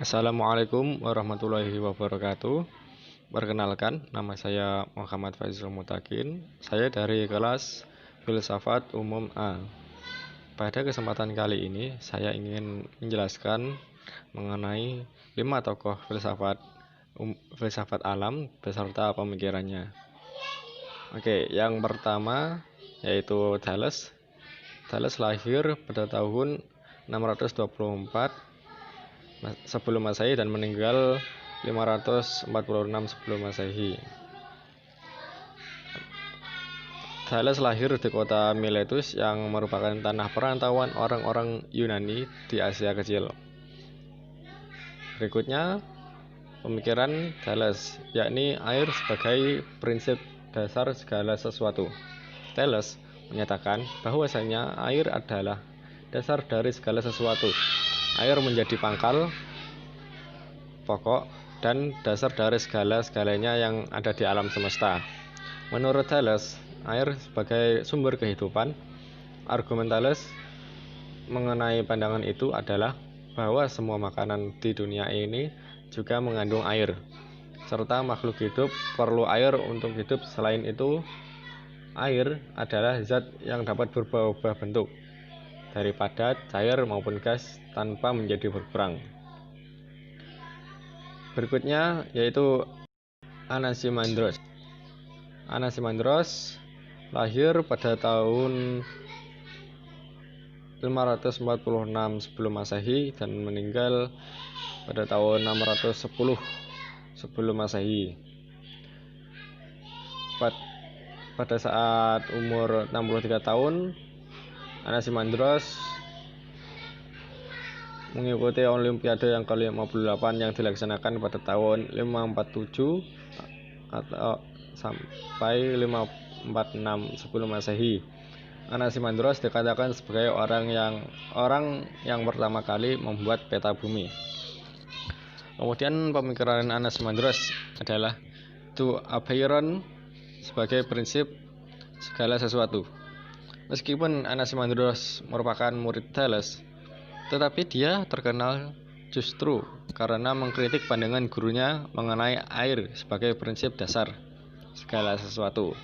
Assalamualaikum warahmatullahi wabarakatuh. Perkenalkan, nama saya Muhammad Faizul Mutakin. Saya dari kelas Filsafat Umum A. Pada kesempatan kali ini, saya ingin menjelaskan mengenai 5 tokoh filsafat alam beserta pemikirannya. Oke, yang pertama yaitu Thales. Thales lahir pada tahun 624 sebelum Masehi dan meninggal 546 sebelum Masehi. Thales lahir di kota Miletus yang merupakan tanah perantauan orang-orang Yunani di Asia Kecil. Berikutnya, pemikiran Thales, yakni air sebagai prinsip dasar segala sesuatu. Thales menyatakan bahwasanya air adalah dasar dari segala sesuatu. Air menjadi pangkal, pokok, dan dasar dari segala-segalanya yang ada di alam semesta. Menurut Thales, air sebagai sumber kehidupan. Argumen Thales mengenai pandangan itu adalah bahwa semua makanan di dunia ini juga mengandung air, serta makhluk hidup perlu air untuk hidup. Selain itu, air adalah zat yang dapat berubah-ubah bentuk, dari padat, cair, maupun gas tanpa menjadi berkurang. Berikutnya yaitu Anaximandros. Anaximandros lahir pada tahun 546 sebelum Masehi dan meninggal pada tahun 610 sebelum Masehi. Pada saat umur 63 tahun, Anaximandros mengikuti Olimpiade yang ke-58 yang dilaksanakan pada tahun 547 atau sampai 546 sebelum Masehi. Anaximandros dikatakan sebagai orang yang pertama kali membuat peta bumi. Kemudian pemikiran Anaximandros adalah to apeiron sebagai prinsip segala sesuatu. Meskipun Anaximandros merupakan murid Thales, tetapi dia terkenal justru karena mengkritik pandangan gurunya mengenai air sebagai prinsip dasar segala sesuatu.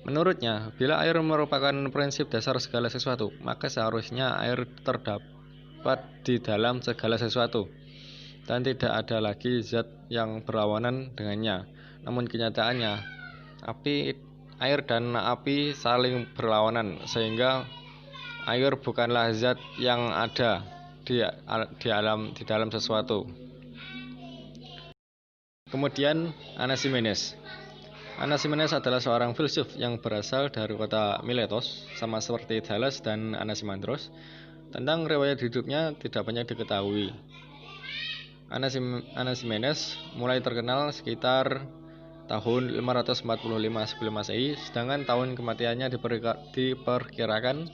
Menurutnya, bila air merupakan prinsip dasar segala sesuatu, maka seharusnya air terdapat di dalam segala sesuatu dan tidak ada lagi zat yang berlawanan dengannya. Namun kenyataannya, air dan api saling berlawanan, sehingga air bukanlah zat yang ada di dalam sesuatu. Kemudian Anaximenes. Anaximenes adalah seorang filsuf yang berasal dari kota Miletos, sama seperti Thales dan Anaximandros. Tentang riwayat hidupnya tidak banyak diketahui. Anaximenes mulai terkenal sekitar tahun 545 sebelum Masehi, sedangkan tahun kematiannya diperkirakan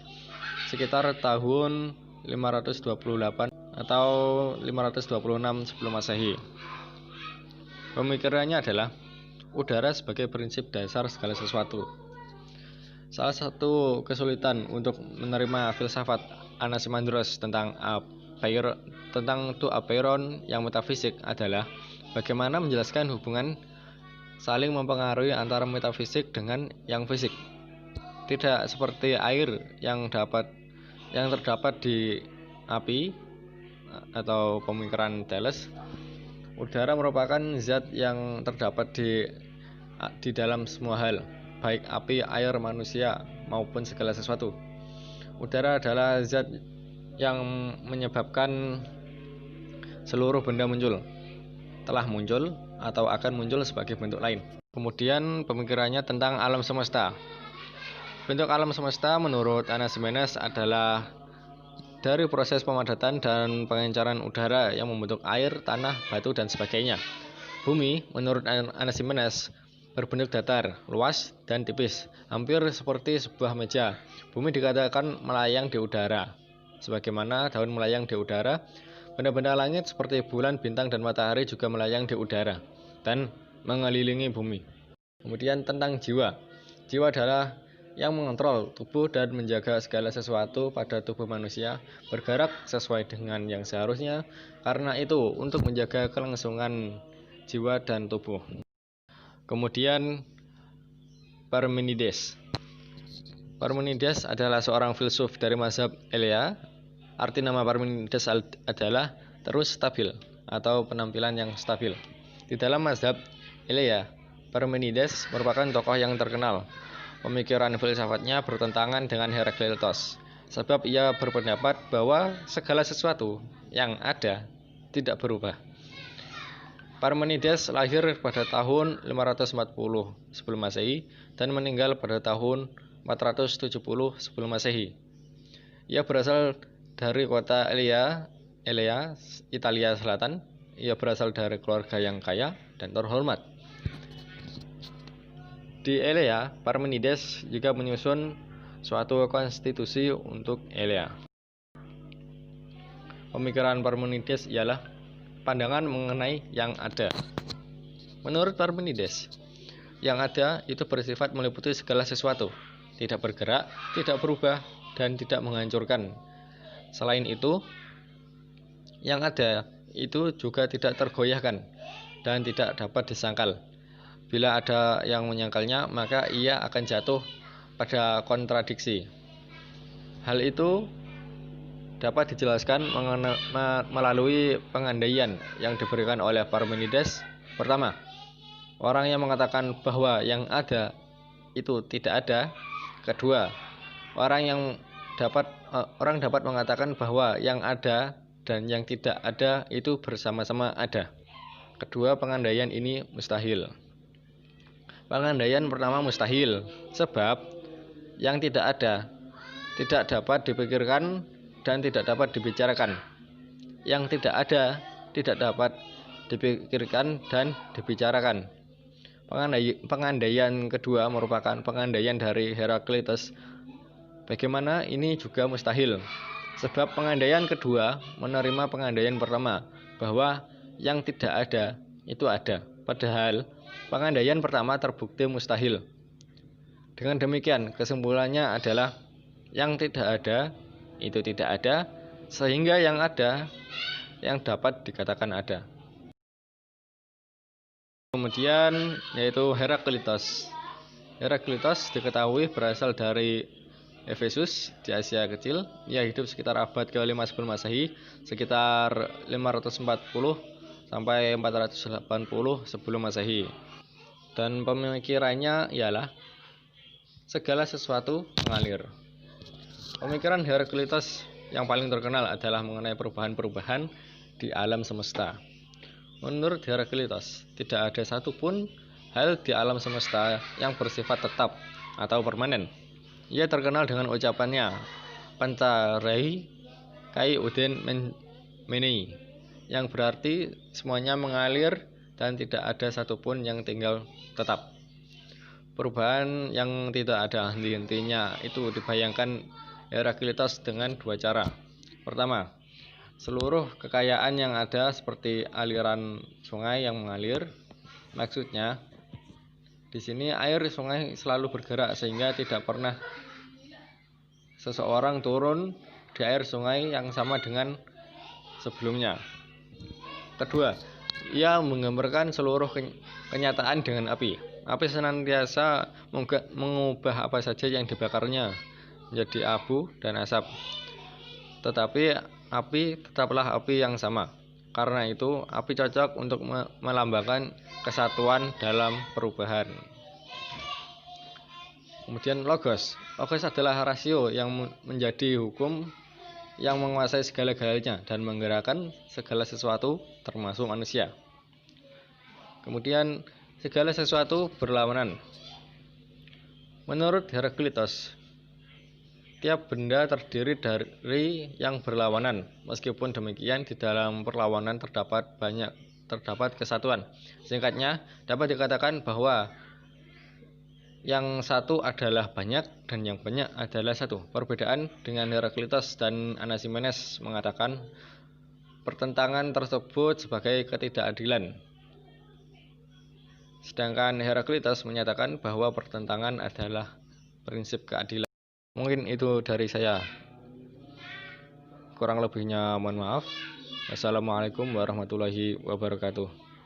sekitar tahun 528 atau 526 sebelum Masehi. Pemikirannya adalah udara sebagai prinsip dasar segala sesuatu. Salah satu kesulitan untuk menerima filsafat Anaximandros tentang to apeiron yang metafisik adalah bagaimana menjelaskan hubungan saling mempengaruhi antara metafisik dengan yang fisik. Tidak seperti air yang terdapat di api atau pemikiran Thales, udara merupakan zat yang terdapat di dalam semua hal, baik api, air, manusia, maupun segala sesuatu. Udara adalah zat yang menyebabkan seluruh benda muncul, telah muncul, atau akan muncul sebagai bentuk lain. Kemudian pemikirannya tentang alam semesta. Bentuk alam semesta menurut Anaximenes adalah dari proses pemadatan dan pengencaran udara yang membentuk air, tanah, batu, dan sebagainya. Bumi, menurut Anaximenes, berbentuk datar, luas, dan tipis, hampir seperti sebuah meja. Bumi dikatakan melayang di udara. Sebagaimana daun melayang di udara, benda-benda langit seperti bulan, bintang, dan matahari juga melayang di udara dan mengelilingi bumi. Kemudian tentang jiwa. Jiwa adalah yang mengontrol tubuh dan menjaga segala sesuatu pada tubuh manusia bergerak sesuai dengan yang seharusnya. Karena itu, untuk menjaga kelangsungan jiwa dan tubuh. Kemudian Parmenides. Parmenides adalah seorang filsuf dari mazhab Elea. Arti nama Parmenides adalah terus stabil atau penampilan yang stabil. Di dalam mazhab Elea, Parmenides merupakan tokoh yang terkenal. Pemikiran filsafatnya bertentangan dengan Herakleitos, sebab ia berpendapat bahwa segala sesuatu yang ada tidak berubah. Parmenides lahir pada tahun 540 sebelum Masehi dan meninggal pada tahun 470 sebelum Masehi. Ia berasal dari kota Elea, Italia Selatan. Ia berasal dari keluarga yang kaya dan terhormat. Di Elea, Parmenides juga menyusun suatu konstitusi untuk Elea. Pemikiran Parmenides ialah pandangan mengenai yang ada. Menurut Parmenides, yang ada itu bersifat meliputi segala sesuatu, tidak bergerak, tidak berubah, dan tidak menghancurkan. Selain itu, yang ada itu juga tidak tergoyahkan dan tidak dapat disangkal. Bila ada yang menyangkalnya, maka ia akan jatuh pada kontradiksi. Hal itu dapat dijelaskan melalui pengandaian yang diberikan oleh Parmenides. Pertama, orang yang mengatakan bahwa yang ada itu tidak ada. Kedua, orang dapat mengatakan bahwa yang ada dan yang tidak ada itu bersama-sama ada. Kedua pengandaian ini mustahil. Pengandaian pertama mustahil, sebab yang tidak ada tidak dapat dipikirkan dan tidak dapat dibicarakan. Yang tidak ada tidak dapat dipikirkan dan dibicarakan. Pengandaian kedua merupakan pengandaian dari Herakleitos. Bagaimana ini juga mustahil, sebab pengandaian kedua menerima pengandaian pertama bahwa yang tidak ada itu ada. Padahal pengandaian pertama terbukti mustahil. Dengan demikian, kesimpulannya adalah yang tidak ada itu tidak ada, sehingga yang ada yang dapat dikatakan ada. Kemudian yaitu Herakleitos. Herakleitos diketahui berasal dari Efesus di Asia Kecil. Ia hidup sekitar abad ke-5 sebelum Masehi, sekitar 540 sampai 480 sebelum Masehi. Dan pemikirannya ialah segala sesuatu mengalir. Pemikiran Herakleitos yang paling terkenal adalah mengenai perubahan-perubahan di alam semesta. Menurut Herakleitos, tidak ada satupun hal di alam semesta yang bersifat tetap atau permanen. Ia terkenal dengan ucapannya Pancarei Kai Uden Menei, yang berarti semuanya mengalir dan tidak ada satupun yang tinggal tetap. Perubahan yang tidak ada henti-hentinya itu dibayangkan Herakleitos dengan dua cara. Pertama, seluruh kekayaan yang ada seperti aliran sungai yang mengalir. Maksudnya, di sini air sungai selalu bergerak sehingga tidak pernah seseorang turun di air sungai yang sama dengan sebelumnya. Kedua, ia menggambarkan seluruh kenyataan dengan api. Api senantiasa mengubah apa saja yang dibakarnya menjadi abu dan asap. Tetapi api tetaplah api yang sama. Karena itu, api cocok untuk melambangkan kesatuan dalam perubahan. Kemudian logos. Logos adalah rasio yang menjadi hukum yang menguasai segala-galanya dan menggerakkan segala sesuatu termasuk manusia. Kemudian segala sesuatu berlawanan. Menurut Herakleitos, tiap benda terdiri dari yang berlawanan. Meskipun demikian, di dalam perlawanan terdapat kesatuan. Singkatnya, dapat dikatakan bahwa yang satu adalah banyak dan yang banyak adalah satu. Perbedaan dengan Herakleitos dan Anaximenes mengatakan pertentangan tersebut sebagai ketidakadilan. Sedangkan Herakleitos menyatakan bahwa pertentangan adalah prinsip keadilan. Mungkin itu dari saya. Kurang lebihnya mohon maaf. Wassalamualaikum warahmatullahi wabarakatuh.